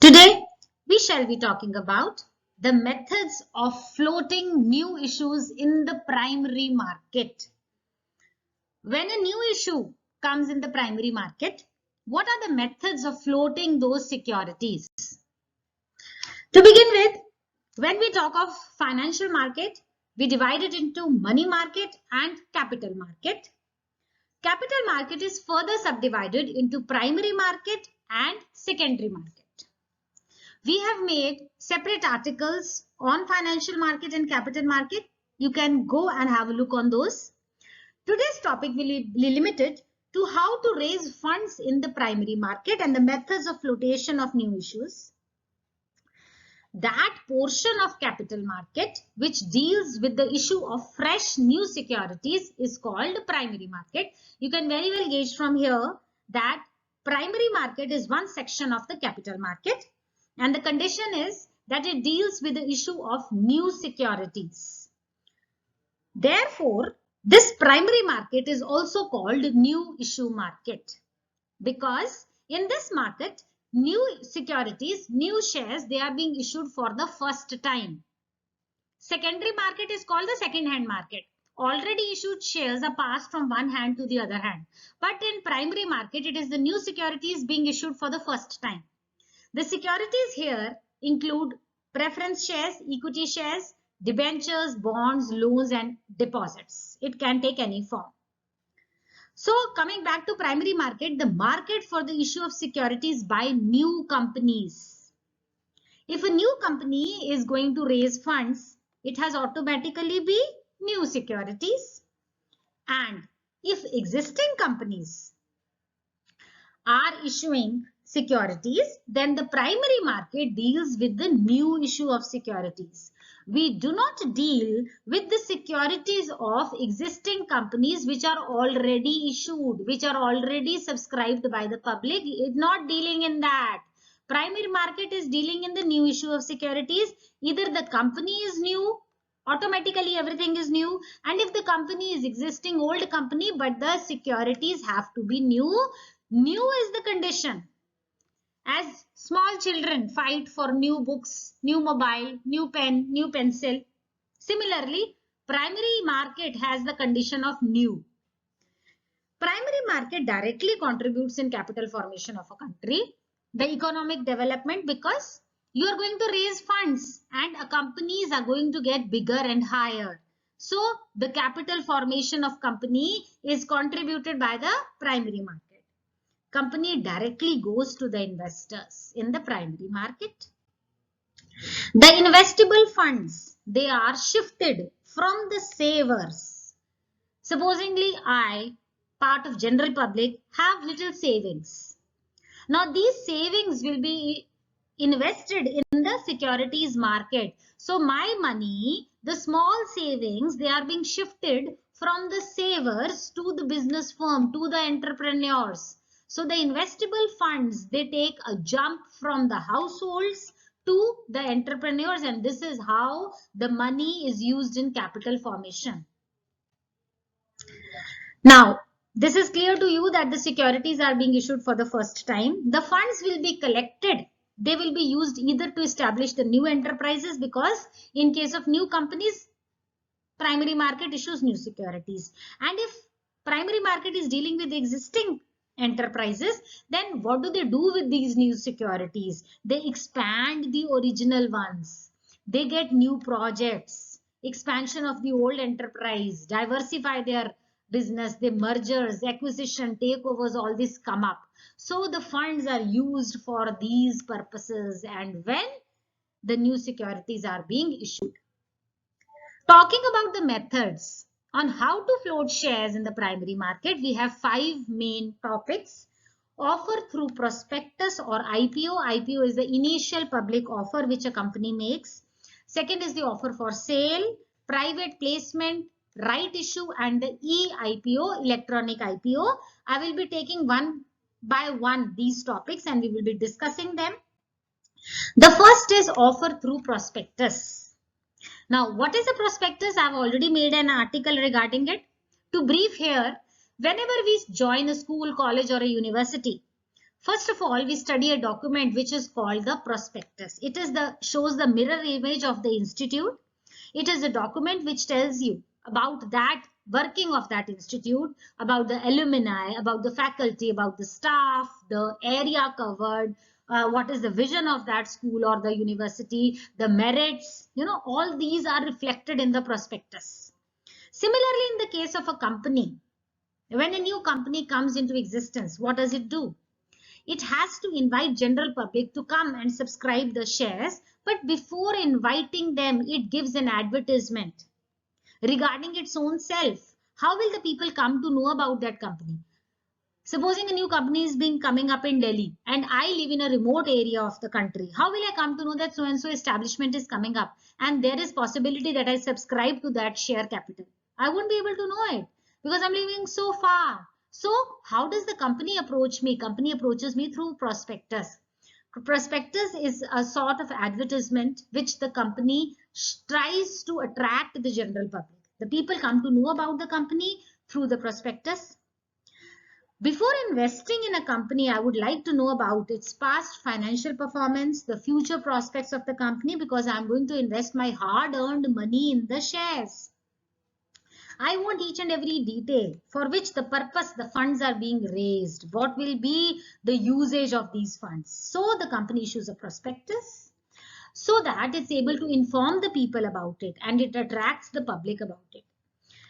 Today, we shall be talking about the methods of floating new issues in the primary market. When a new issue comes in the primary market, what are the methods of floating those securities? To begin with, when we talk of financial market, we divide it into money market and capital market. Capital market is further subdivided into primary market and secondary market. We have made separate articles on financial market and capital market. You can go and have a look on those. Today's topic will be limited to how to raise funds in the primary market and the methods of flotation of new issues. That portion of capital market which deals with the issue of fresh new securities is called primary market. You can very well gauge from here that primary market is one section of the capital market. And the condition is that it deals with the issue of new securities. Therefore, this primary market is also called new issue market because in this market, new securities, new shares, they are being issued for the first time. Secondary market is called the second-hand market. Already issued shares are passed from one hand to the other hand. But in primary market, it is the new securities being issued for the first time. The securities here include preference shares, equity shares, debentures, bonds, loans and deposits. It can take any form. So coming back to primary market, the market for the issue of securities by new companies. If a new company is going to raise funds, it has automatically be new securities. And if existing companies are issuing securities, then the primary market deals with the new issue of securities. We do not deal with the securities of existing companies which are already issued, which are already subscribed by the public. It's not dealing in that. Primary market is dealing in the new issue of securities. Either the company is new, automatically everything is new, and if the company is existing old company but the securities have to be new, new is the condition. As small children fight for new books, new mobile, new pen, new pencil. Similarly, primary market has the condition of new. Primary market directly contributes in capital formation of a country, the economic development, because you are going to raise funds and companies are going to get bigger and higher. So, the capital formation of company is contributed by the primary market. Company directly goes to the investors in the primary market. The investable funds, they are shifted from the savers. Supposingly I, part of general public, have little savings. Now these savings will be invested in the securities market. So my money, the small savings, they are being shifted from the savers to the business firm, to the entrepreneurs. So the investable funds, they take a jump from the households to the entrepreneurs, and this is how the money is used in capital formation. Now, this is clear to you that the securities are being issued for the first time. The funds will be collected. They will be used either to establish the new enterprises, because in case of new companies, primary market issues new securities. And if primary market is dealing with existing enterprises, then what do they do with these new securities? They expand the original ones. They get new projects, expansion of the old enterprise, diversify their business, the mergers, acquisition, takeovers, all this come up. So the funds are used for these purposes and when the new securities are being issued. Talking about the methods on how to float shares in the primary market, we have 5 main topics. Offer through prospectus or IPO. IPO is the initial public offer which a company makes. Second is the offer for sale, private placement, right issue and the e-IPO, electronic IPO. I will be taking one by one these topics and we will be discussing them. The first is offer through prospectus. Now, what is a prospectus? I have already made an article regarding it. To brief here, whenever we join a school, college or a university, First of all, we study a document which is called the prospectus. It is shows the mirror image of the institute. It is a document which tells you about that working of that institute, about the alumni, about the faculty, about the staff, the area covered, what is the vision of that school or the university, the merits, all these are reflected in the prospectus. Similarly, in the case of a company, when a new company comes into existence, what does it do? It has to invite general public to come and subscribe the shares, but before inviting them, it gives an advertisement regarding its own self. How will the people come to know about that company? Supposing a new company is coming up in Delhi and I live in a remote area of the country, how will I come to know that so and so establishment is coming up and there is possibility that I subscribe to that share capital? I won't be able to know it because I'm living so far. So how does the company approach me? Company approaches me through prospectus. Prospectus is a sort of advertisement which the company tries to attract the general public. The people come to know about the company through the prospectus. Before investing in a company, I would like to know about its past financial performance, the future prospects of the company, because I'm going to invest my hard-earned money in the shares. I want each and every detail for which the purpose the funds are being raised. What will be the usage of these funds? So the company issues a prospectus so that it's able to inform the people about it and it attracts the public about it.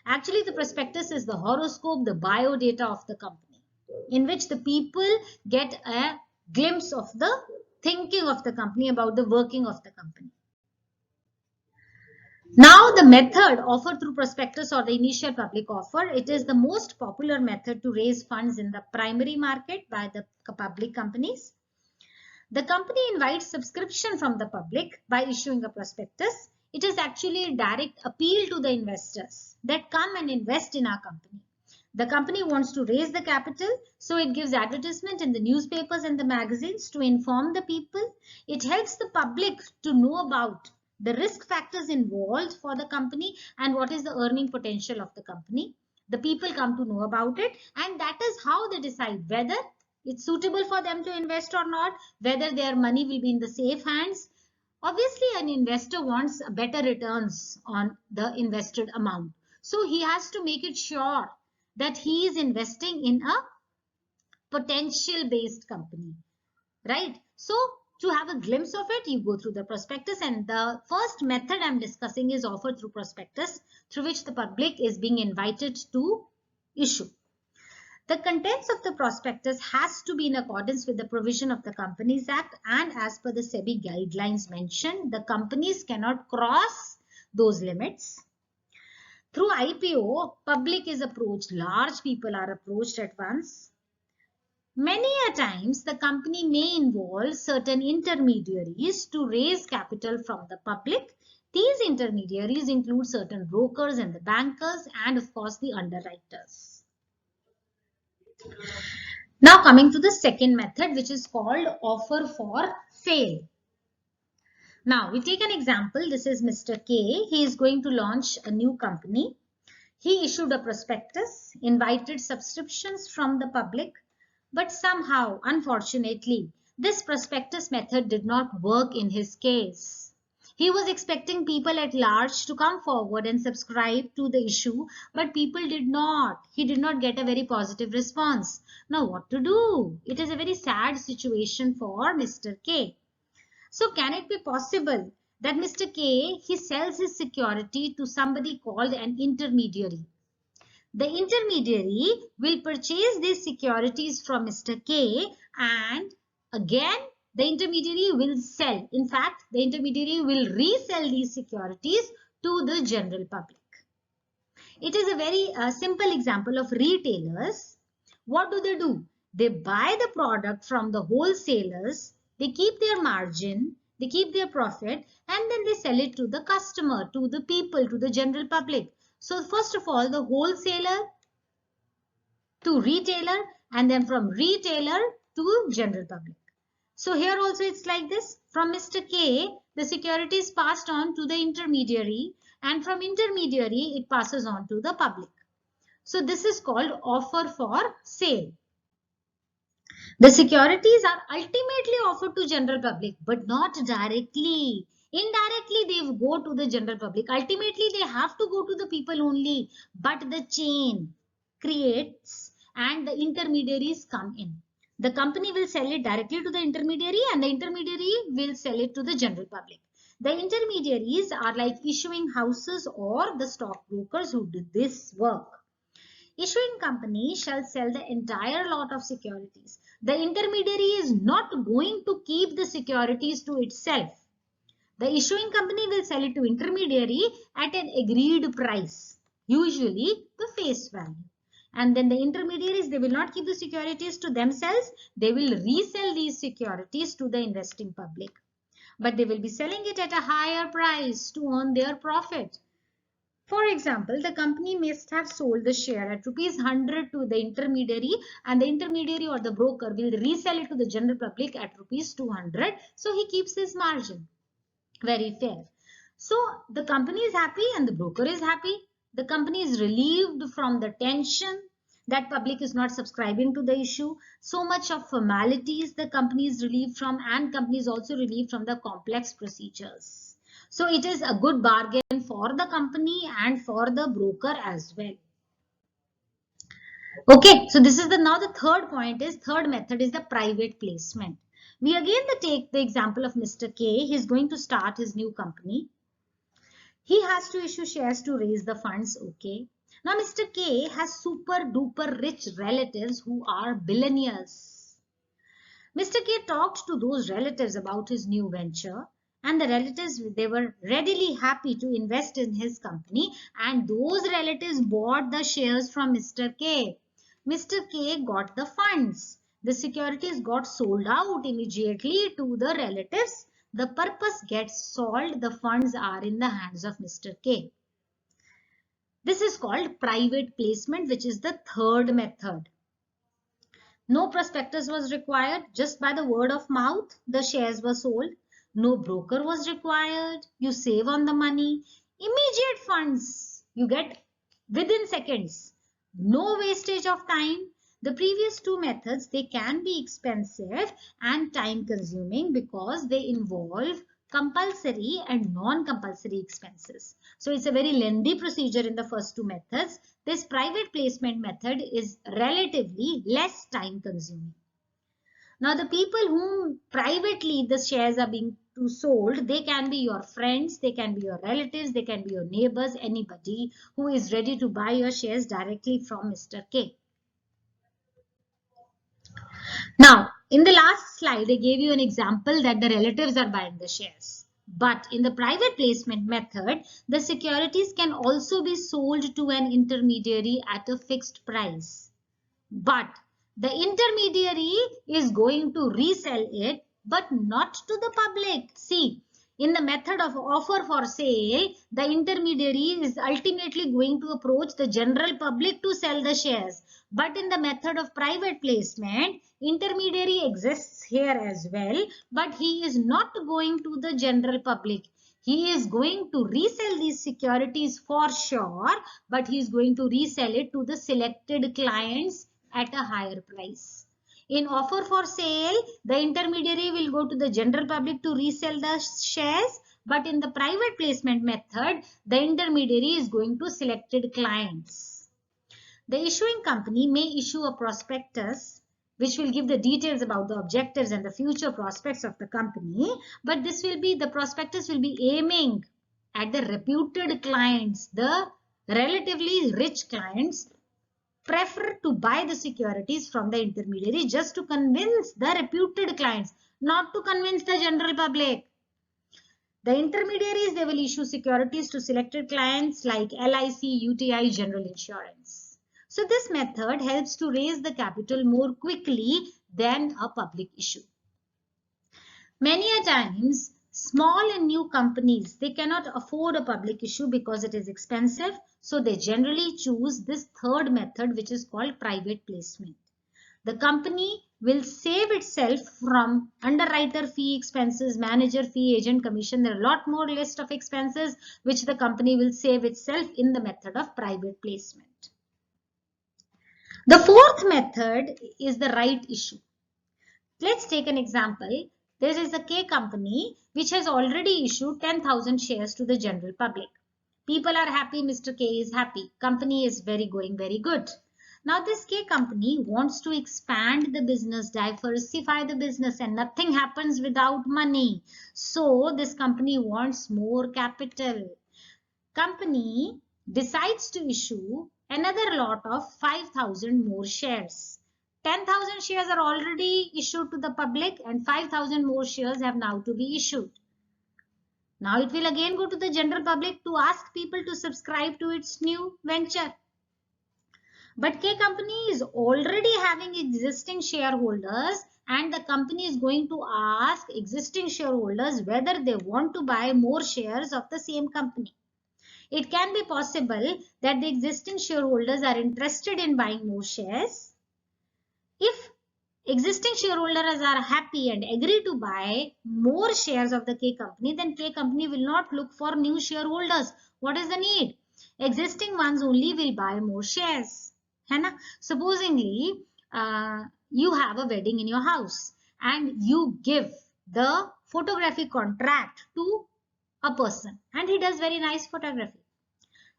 Actually, the prospectus is the horoscope, the biodata of the company, in which the people get a glimpse of the thinking of the company, about the working of the company. Now, the method offered through prospectus or the initial public offer, it is the most popular method to raise funds in the primary market by the public companies. The company invites subscription from the public by issuing a prospectus. It is actually a direct appeal to the investors that come and invest in our company. The company wants to raise the capital, so it gives advertisement in the newspapers and the magazines to inform the people. It helps the public to know about the risk factors involved for the company and what is the earning potential of the company. The people come to know about it, and that is how they decide whether it's suitable for them to invest or not, whether their money will be in the safe hands. Obviously, an investor wants better returns on the invested amount. So he has to make it sure that he is investing in a potential based company, right? So to have a glimpse of it, you go through the prospectus, and the first method I'm discussing is offered through prospectus, through which the public is being invited to issue. The contents of the prospectus has to be in accordance with the provision of the Companies Act, and as per the SEBI guidelines mentioned, the companies cannot cross those limits. Through IPO, public is approached, large people are approached at once. Many a times, the company may involve certain intermediaries to raise capital from the public. These intermediaries include certain brokers and the bankers and of course the underwriters. Now coming to the second method, which is called offer for sale. Now we take an example. This is Mr. K. He is going to launch a new company. He issued a prospectus, invited subscriptions from the public, but somehow, unfortunately, this prospectus method did not work in his case. He was expecting people at large to come forward and subscribe to the issue, but people did not. He did not get a very positive response. Now, what to do? It is a very sad situation for Mr. K. So, can it be possible that Mr. K, he sells his security to somebody called an intermediary? The intermediary will purchase these securities from Mr. K, and again the intermediary will sell. In fact, the intermediary will resell these securities to the general public. It is a very simple example of retailers. What do? They buy the product from the wholesalers, they keep their margin, they keep their profit, and then they sell it to the customer, to the people, to the general public. So first of all, the wholesaler to retailer, and then from retailer to general public. So here also it's like this. From Mr. K, the security is passed on to the intermediary, and from intermediary it passes on to the public. So this is called offer for sale. The securities are ultimately offered to general public, but not directly. Indirectly, they go to the general public. Ultimately, they have to go to the people only, but the chain creates and the intermediaries come in. The company will sell it directly to the intermediary and the intermediary will sell it to the general public. The intermediaries are like issuing houses or the stockbrokers who do this work. Issuing company shall sell the entire lot of securities. The intermediary is not going to keep the securities to itself. The issuing company will sell it to intermediary at an agreed price, usually the face value. And then the intermediaries, they will not keep the securities to themselves. They will resell these securities to the investing public. But they will be selling it at a higher price to earn their profit. For example, the company must have sold the share at rupees 100 to the intermediary, and the intermediary or the broker will resell it to the general public at rupees 200. So he keeps his margin. Very fair. So the company is happy and the broker is happy. The company is relieved from the tension that public is not subscribing to the issue. So much of formalities the company is relieved from, and company is also relieved from the complex procedures. So it is a good bargain for the company and for the broker as well. Okay, so this is now the third method is the private placement. We again take the example of Mr. K. He is going to start his new company. He has to issue shares to raise the funds. Okay. Now Mr. K has super duper rich relatives who are billionaires. Mr. K talked to those relatives about his new venture, and the relatives, they were readily happy to invest in his company, and those relatives bought the shares from Mr. K. Mr. K got the funds. The securities got sold out immediately to the relatives. The purpose gets solved. The funds are in the hands of Mr. K. This is called private placement, which is the third method. No prospectus was required. Just by the word of mouth, the shares were sold. No broker was required. You save on the money. Immediate funds you get within seconds. No wastage of time. The previous two methods, they can be expensive and time consuming because they involve compulsory and non-compulsory expenses. So it's a very lengthy procedure in the first two methods. This private placement method is relatively less time consuming. Now the people whom privately the shares are being sold, they can be your friends, they can be your relatives, they can be your neighbors, anybody who is ready to buy your shares directly from Mr. K. Now, in the last slide, I gave you an example that the relatives are buying the shares. But in the private placement method, the securities can also be sold to an intermediary at a fixed price. But the intermediary is going to resell it, but not to the public. See, in the method of offer for sale, the intermediary is ultimately going to approach the general public to sell the shares. But in the method of private placement, intermediary exists here as well, but he is not going to the general public. He is going to resell these securities for sure, but he is going to resell it to the selected clients at a higher price. In offer for sale, the intermediary will go to the general public to resell the shares, but in the private placement method, the intermediary is going to selected clients. The issuing company may issue a prospectus which will give the details about the objectives and the future prospects of the company, but this will be, the prospectus will be aiming at the reputed clients, the relatively rich clients prefer to buy the securities from the intermediary just to convince the reputed clients, not to convince the general public. The intermediaries, they will issue securities to selected clients like LIC, UTI, General Insurance. So this method helps to raise the capital more quickly than a public issue. Many a times, small and new companies, they cannot afford a public issue because it is expensive. So they generally choose this third method, which is called private placement. The company will save itself from underwriter fee expenses, manager fee, agent commission. There are a lot more list of expenses which the company will save itself in the method of private placement. The fourth method is the right issue. Let's take an example. There is a K company which has already issued 10,000 shares to the general public. People are happy, Mr. K is happy. Company is going very good. Now this K company wants to expand the business, diversify the business, and nothing happens without money. So this company wants more capital. Company decides to issue another lot of 5,000 more shares. 10,000 shares are already issued to the public and 5,000 more shares have now to be issued. Now it will again go to the general public to ask people to subscribe to its new venture. But K company is already having existing shareholders and the company is going to ask existing shareholders whether they want to buy more shares of the same company. It can be possible that the existing shareholders are interested in buying more shares. If existing shareholders are happy and agree to buy more shares of the K company, then K company will not look for new shareholders. What is the need? Existing ones only will buy more shares. Supposingly, you have a wedding in your house and you give the photography contract to a person and he does very nice photography.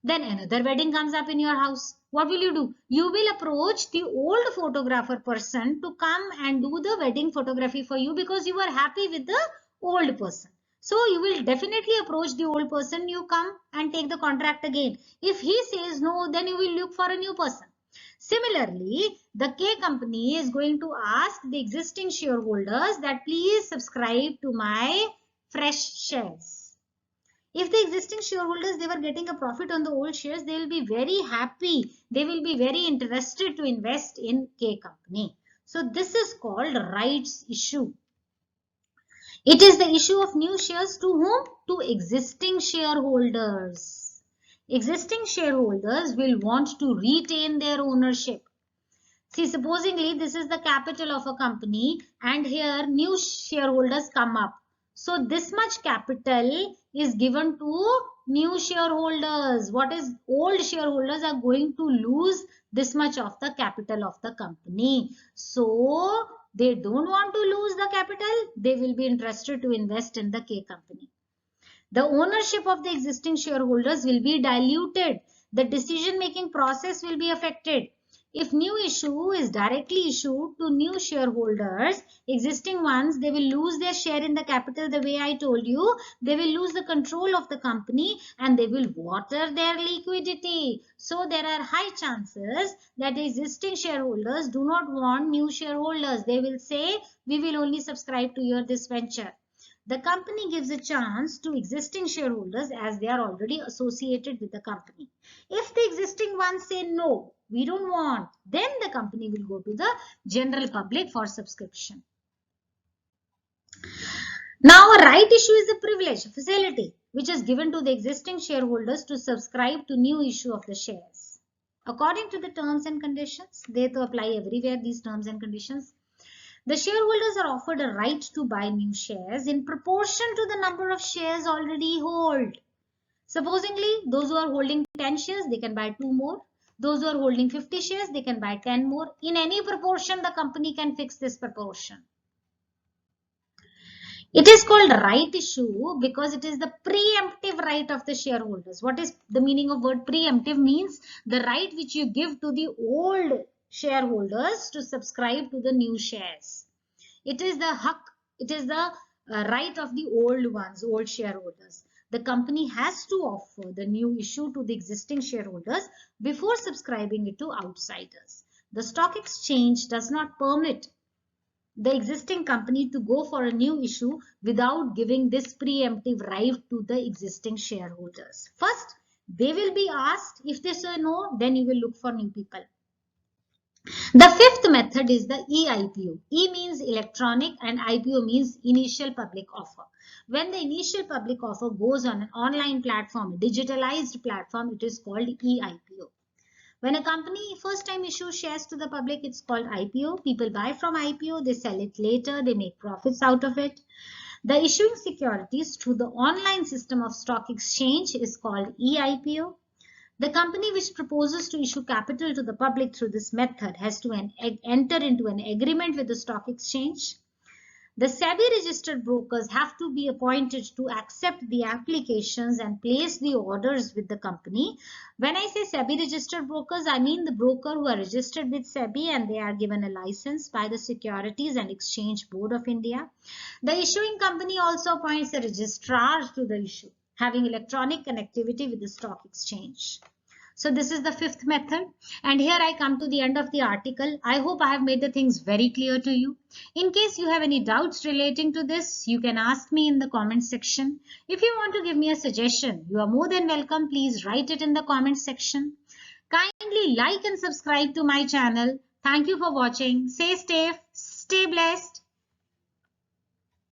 Then another wedding comes up in your house. What will you do? You will approach the old photographer person to come and do the wedding photography for you because you are happy with the old person. So you will definitely approach the old person. You come and take the contract again. If he says no, then you will look for a new person. Similarly, the K company is going to ask the existing shareholders that please subscribe to my fresh shares. If the existing shareholders, they were getting a profit on the old shares, they will be very happy. They will be very interested to invest in K company. So this is called rights issue. It is the issue of new shares to whom? To existing shareholders. Existing shareholders will want to retain their ownership. See, supposingly this is the capital of a company and here new shareholders come up. So this much capital is given to new shareholders. What is old shareholders are going to lose this much of the capital of the company. So they don't want to lose the capital. They will be interested to invest in the K company. The ownership of the existing shareholders will be diluted. The decision-making process will be affected. If new issue is directly issued to new shareholders, existing ones, they will lose their share in the capital the way I told you. They will lose the control of the company and they will water their liquidity. So there are high chances that the existing shareholders do not want new shareholders. They will say, we will only subscribe to this venture. The company gives a chance to existing shareholders as they are already associated with the company. If the existing ones say no, we don't want, then the company will go to the general public for subscription. Now, a right issue is a privilege, a facility, which is given to the existing shareholders to subscribe to new issue of the shares. According to the terms and conditions, they have to apply everywhere, these terms and conditions. The shareholders are offered a right to buy new shares in proportion to the number of shares already hold. Supposingly, those who are holding 10 shares, they can buy 2 more. Those who are holding 50 shares, they can buy 10 more. In any proportion, the company can fix this proportion. It is called right issue because it is the preemptive right of the shareholders. What is the meaning of word preemptive? Means the right which you give to the old shareholders to subscribe to the new shares. It is the right of the old ones, old shareholders. The company has to offer the new issue to the existing shareholders before subscribing it to outsiders. The stock exchange does not permit the existing company to go for a new issue without giving this preemptive right to the existing shareholders. First, they will be asked. If they say no, then you will look for new people. The fifth method is the eipo. E means electronic and IPO means initial public offer. When the initial public offer goes on an online platform, a digitalized platform, it is called eipo. When a company first time issues shares to the public, it's called IPO. People buy from IPO, they sell it later, they make profits out of it. The issuing securities through the online system of stock exchange is called eipo. The company which proposes to issue capital to the public through this method has to enter into an agreement with the stock exchange. The SEBI registered brokers have to be appointed to accept the applications and place the orders with the company. When I say SEBI registered brokers, I mean the broker who are registered with SEBI and they are given a license by the Securities and Exchange Board of India. The issuing company also appoints a registrar to the issue, having electronic connectivity with the stock exchange. So this is the fifth method, and here I come to the end of the article. I hope I have made the things very clear to you. In case you have any doubts relating to this, you can ask me in the comment section. If you want to give me a suggestion, you are more than welcome. Please write it in the comment section. Kindly like and subscribe to my channel. Thank you for watching. Stay safe, stay blessed.